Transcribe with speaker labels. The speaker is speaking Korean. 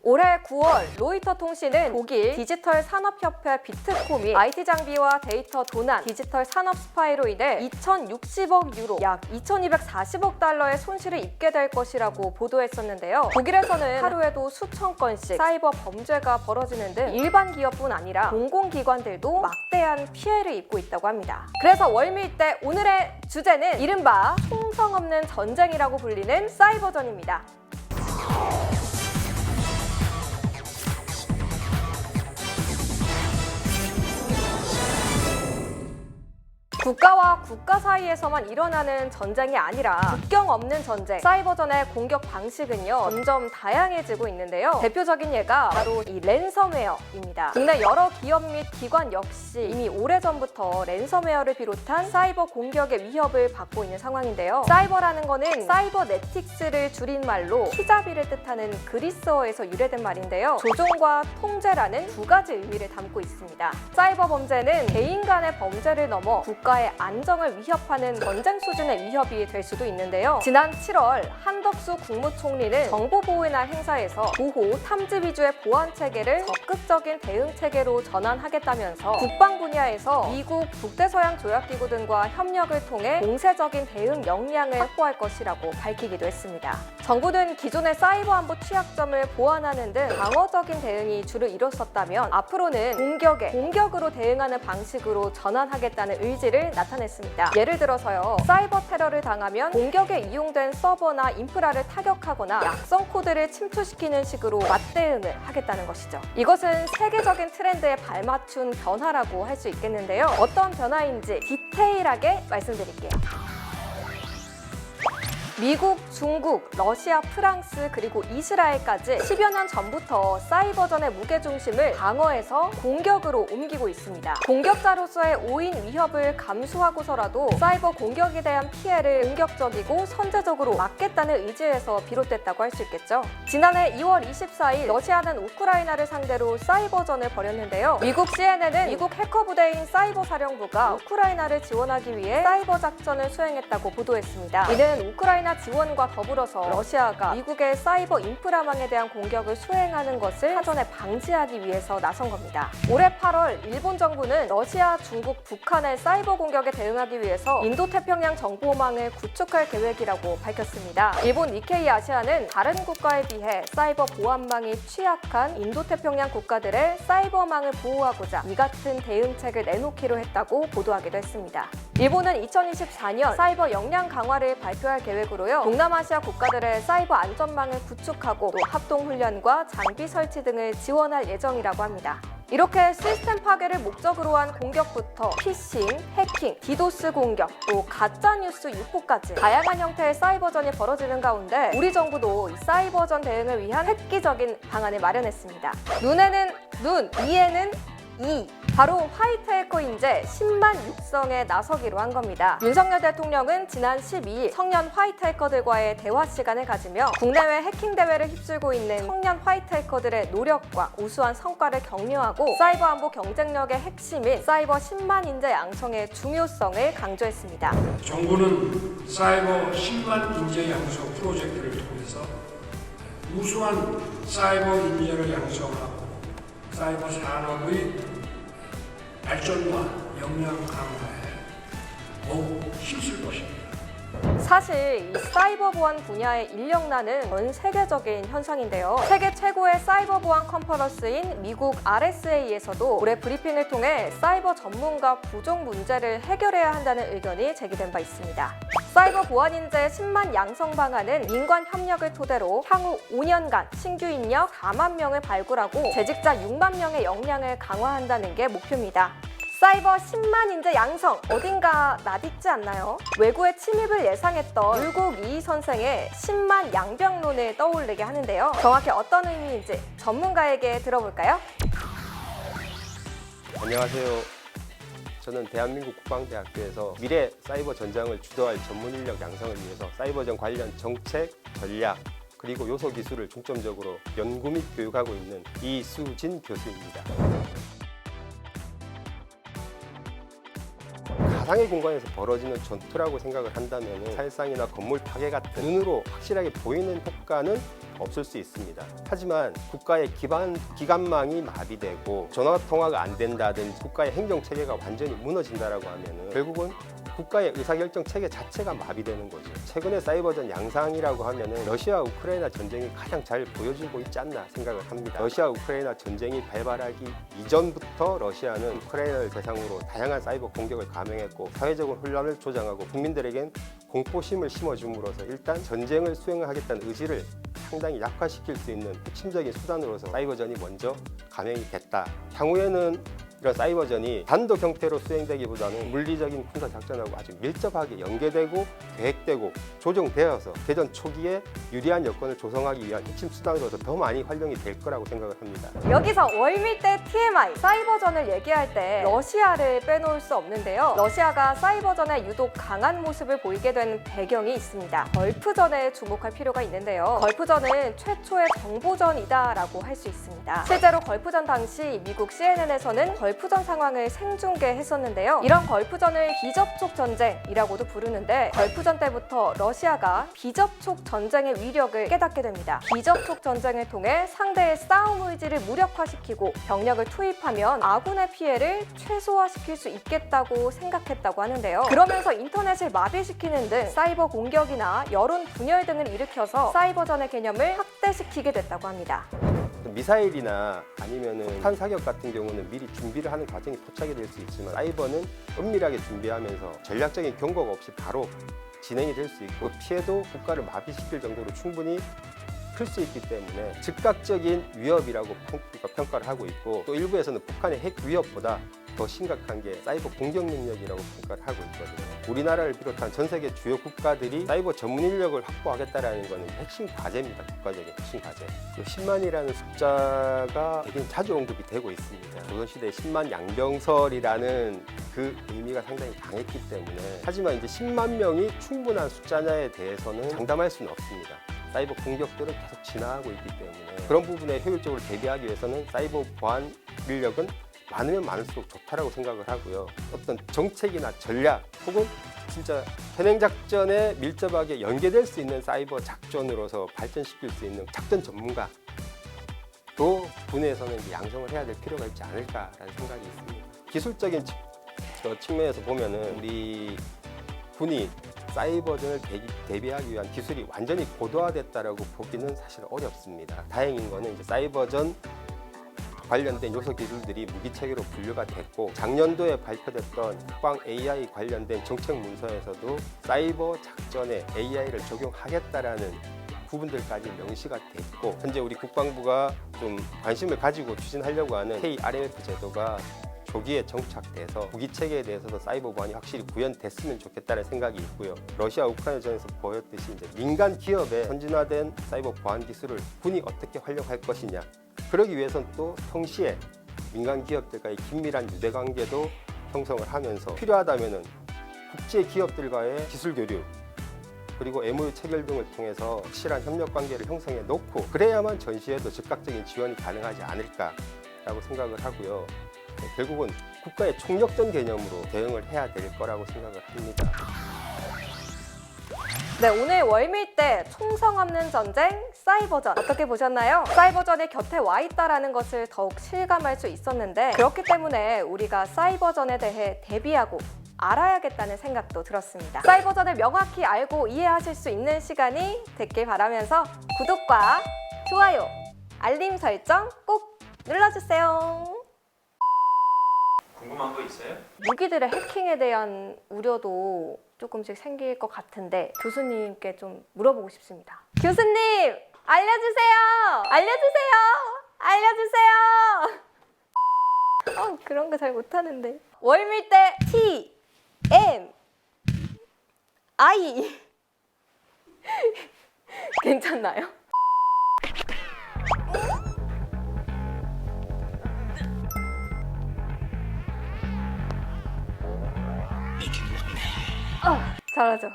Speaker 1: 올해 9월 로이터 통신은 독일 디지털 산업협회 비트콤이 IT 장비와 데이터 도난, 디지털 산업 스파이로 인해 2,060억 유로, 약 2,240억 달러의 손실을 입게 될 것이라고 보도했었는데요. 독일에서는 하루에도 수천 건씩 사이버 범죄가 벌어지는 등 일반 기업뿐 아니라 공공기관들도 막대한 피해를 입고 있다고 합니다. 그래서 월미때 오늘의 주제는 이른바 총성 없는 전쟁이라고 불리는 사이버전입니다. 국가와 국가 사이에서만 일어나는 전쟁이 아니라 국경 없는 전쟁, 사이버전의 공격 방식은요 점점 다양해지고 있는데요. 대표적인 예가 바로 이 랜섬웨어입니다. 국내 여러 기업 및 기관 역시 이미 오래전부터 랜섬웨어를 비롯한 사이버 공격의 위협을 받고 있는 상황인데요. 사이버라는 거는 사이버네틱스를 줄인 말로 키자비를 뜻하는 그리스어에서 유래된 말인데요. 조종과 통제라는 두 가지 의미를 담고 있습니다. 사이버 범죄는 개인 간의 범죄를 넘어 국가의 안정을 위협하는 전쟁 수준의 위협이 될 수도 있는데요. 지난 7월 한덕수 국무총리는 정보보호의 날 행사에서 보호, 탐지 위주의 보안 체계를 적극적인 대응 체계로 전환하겠다면서 국방 분야에서 미국, 북대서양 조약기구 등과 협력을 통해 공세적인 대응 역량을 확보할 것이라고 밝히기도 했습니다. 정부는 기존의 사이버 안보 취약점을 보완하는 등 방어적인 대응이 주를 이뤘었다면 앞으로는 공격에 공격으로 대응하는 방식으로 전환하겠다는 의지를 나타냈습니다. 예를 들어서요, 사이버 테러를 당하면 공격에 이용된 서버나 인프라를 타격하거나 약성 코드를 침투시키는 식으로 맞대응을 하겠다는 것이죠. 이것은 세계적인 트렌드에 발맞춘 변화라고 할 수 있겠는데요. 어떤 변화인지 디테일하게 말씀드릴게요. 미국, 중국, 러시아, 프랑스 그리고 이스라엘까지 10여 년 전부터 사이버전의 무게중심을 방어에서 공격으로 옮기고 있습니다. 공격자로서의 오인 위협을 감수하고서라도 사이버 공격에 대한 피해를 공격적이고 선제적으로 막겠다는 의지에서 비롯됐다고 할 수 있겠죠. 지난해 2월 24일 러시아는 우크라이나를 상대로 사이버전을 벌였는데요. 미국 CNN은 미국 해커 부대인 사이버사령부가 우크라이나를 지원하기 위해 사이버 작전을 수행했다고 보도했습니다. 이는 우크라이나 지원과 더불어서 러시아가 미국의 사이버 인프라망에 대한 공격을 수행하는 것을 사전에 방지하기 위해서 나선 겁니다. 올해 8월 일본 정부는 러시아, 중국, 북한의 사이버 공격에 대응하기 위해서 인도태평양 정보망을 구축할 계획이라고 밝혔습니다. 일본 니케이 아시아는 다른 국가에 비해 사이버 보안망이 취약한 인도태평양 국가들의 사이버망을 보호하고자 이 같은 대응책을 내놓기로 했다고 보도하기도 했습니다. 일본은 2024년 사이버 역량 강화를 발표할 계획으로 동남아시아 국가들의 사이버 안전망을 구축하고 또 합동훈련과 장비 설치 등을 지원할 예정이라고 합니다. 이렇게 시스템 파괴를 목적으로 한 공격부터 피싱, 해킹, 디도스 공격, 또 가짜뉴스 유포까지 다양한 형태의 사이버전이 벌어지는 가운데 우리 정부도 이 사이버전 대응을 위한 획기적인 방안을 마련했습니다. 눈에는 눈, 이에는 이, 바로 화이트 해커 인재 10만 육성에 나서기로 한 겁니다. 윤석열 대통령은 지난 12일 청년 화이트 해커들과의 대화 시간을 가지며 국내외 해킹 대회를 휩쓸고 있는 청년 화이트 해커들의 노력과 우수한 성과를 격려하고 사이버 안보 경쟁력의 핵심인 사이버 10만 인재 양성의 중요성을 강조했습니다.
Speaker 2: 정부는 사이버 10만 인재 양성 프로젝트를 통해서 우수한 사이버 인재를 양성하고 사이버 산업의 발전과 역량 강화에 더욱 힘쓸 것입니다.
Speaker 1: 사실 이 사이버 보안 분야의 인력난은 전 세계적인 현상인데요. 세계 최고의 사이버 보안 컨퍼런스인 미국 RSA에서도 올해 브리핑을 통해 사이버 전문가 부족 문제를 해결해야 한다는 의견이 제기된 바 있습니다. 사이버 보안 인재 10만 양성 방안은 민관 협력을 토대로 향후 5년간 신규 인력 4만 명을 발굴하고 재직자 6만 명의 역량을 강화한다는 게 목표입니다. 사이버 10만 인재 양성, 어딘가 낯익지 않나요? 외구의 침입을 예상했던 율곡 이희 선생의 10만 양병론을 떠올리게 하는데요. 정확히 어떤 의미인지 전문가에게 들어볼까요?
Speaker 3: 안녕하세요. 저는 대한민국 국방대학교에서 미래 사이버 전장을 주도할 전문 인력 양성을 위해서 사이버전 관련 정책, 전략, 그리고 요소 기술을 중점적으로 연구 및 교육하고 있는 이수진 교수입니다. 가상의 공간에서 벌어지는 전투라고 생각을 한다면 살상이나 건물 파괴 같은 눈으로 확실하게 보이는 효과는 없을 수 있습니다. 하지만 국가의 기관망이 마비되고 전화통화가 안 된다든지 국가의 행정체계가 완전히 무너진다라고 하면은 결국은 국가의 의사결정 체계 자체가 마비되는 거죠. 최근의 사이버전 양상이라고 하면은 러시아 우크라이나 전쟁이 가장 잘 보여주고 있지 않나 생각을 합니다. 러시아 우크라이나 전쟁이 발발하기 이전부터 러시아는 우크라이나를 대상으로 다양한 사이버 공격을 감행했고 사회적인 혼란을 조장하고 국민들에겐 공포심을 심어줌으로써 일단 전쟁을 수행하겠다는 의지를 상당히 약화시킬 수 있는 핵심적인 수단으로서 사이버전이 먼저 감행이 됐다. 향후에는 이런 사이버전이 단독 형태로 수행되기보다는 물리적인 군사 작전하고 아주 밀접하게 연계되고 계획되고 조정되어서 대전 초기에 유리한 여건을 조성하기 위한 핵심 수단으로서 더 많이 활용이 될 거라고 생각을 합니다.
Speaker 1: 여기서 월밀대 TMI 사이버전을 얘기할 때 러시아를 빼놓을 수 없는데요. 러시아가 사이버전에 유독 강한 모습을 보이게 된 배경이 있습니다. 걸프전에 주목할 필요가 있는데요. 걸프전은 최초의 정보전이다라고 할 수 있습니다. 실제로 걸프전 당시 미국 CNN에서는 걸프전 상황을 생중계했었는데요. 이런 걸프전을 비접촉 전쟁이라고도 부르는데 걸프전 때부터 러시아가 비접촉 전쟁의 위력을 깨닫게 됩니다. 비접촉 전쟁을 통해 상대의 싸움 의지를 무력화시키고 병력을 투입하면 아군의 피해를 최소화시킬 수 있겠다고 생각했다고 하는데요. 그러면서 인터넷을 마비시키는 등 사이버 공격이나 여론 분열 등을 일으켜서 사이버전의 개념을 확대시키게 됐다고 합니다.
Speaker 3: 미사일이나 아니면은 폭탄 사격 같은 경우는 미리 준비를 하는 과정이 포착이 될 수 있지만 사이버는 은밀하게 준비하면서 전략적인 경고가 없이 바로 진행이 될 수 있고 피해도 국가를 마비시킬 정도로 충분히 클 수 있기 때문에 즉각적인 위협이라고 평가를 하고 있고 또 일부에서는 북한의 핵 위협보다 더 심각한 게 사이버 공격 능력이라고 평가를 하고 있거든요. 우리나라를 비롯한 전 세계 주요 국가들이 사이버 전문 인력을 확보하겠다라는 것은 핵심 과제입니다. 국가적인 핵심 과제. 10만이라는 숫자가 되게 자주 언급이 되고 있습니다. 조선시대 10만 양병설이라는 그 의미가 상당히 강했기 때문에 하지만 이제 10만 명이 충분한 숫자냐에 대해서는 장담할 수는 없습니다. 사이버 공격들은 계속 진화하고 있기 때문에 그런 부분에 효율적으로 대비하기 위해서는 사이버 보안 인력은 많으면 많을수록 좋다라고 생각을 하고요. 어떤 정책이나 전략 혹은 진짜 현행작전에 밀접하게 연계될 수 있는 사이버 작전으로서 발전시킬 수 있는 작전 전문가도 군에서는 이제 양성을 해야 될 필요가 있지 않을까라는 생각이 있습니다. 기술적인 측면에서 보면은 우리 군이 사이버전을 대비하기 위한 기술이 완전히 고도화됐다라고 보기는 사실 어렵습니다. 다행인 거는 이제 사이버전 관련된 요소 기술들이 무기 체계로 분류가 됐고 작년도에 발표됐던 국방 AI 관련된 정책 문서에서도 사이버 작전에 AI를 적용하겠다라는 부분들까지 명시가 됐고 현재 우리 국방부가 좀 관심을 가지고 추진하려고 하는 KRMF 제도가 조기에 정착돼서 무기 체계에 대해서도 사이버 보안이 확실히 구현됐으면 좋겠다는 생각이 있고요. 러시아 우크라이나전에서 보였듯이 이제 민간 기업의 선진화된 사이버 보안 기술을 군이 어떻게 활용할 것이냐. 그러기 위해서는 또 동시에 민간 기업들과의 긴밀한 유대 관계도 형성을 하면서 필요하다면은 국제 기업들과의 기술 교류 그리고 MOU 체결 등을 통해서 확실한 협력 관계를 형성해 놓고 그래야만 전시에도 즉각적인 지원이 가능하지 않을까라고 생각을 하고요. 결국은 국가의 총력전 개념으로 대응을 해야 될 거라고 생각을 합니다.
Speaker 1: 네, 오늘 월밀대 총성 없는 전쟁 사이버전 어떻게 보셨나요? 사이버전이 곁에 와 있다는 것을 더욱 실감할 수 있었는데 그렇기 때문에 우리가 사이버전에 대해 대비하고 알아야겠다는 생각도 들었습니다. 사이버전을 명확히 알고 이해하실 수 있는 시간이 됐길 바라면서 구독과 좋아요, 알림 설정 꼭 눌러주세요.
Speaker 4: 궁금한 거 있어요?
Speaker 1: 무기들의 해킹에 대한 우려도 조금씩 생길 것 같은데 교수님께 좀 물어보고 싶습니다. 교수님! 알려주세요! 알려주세요! 알려주세요! 그런 거 잘 못하는데. 월밀대 T, M, I 괜찮나요? 잘하죠.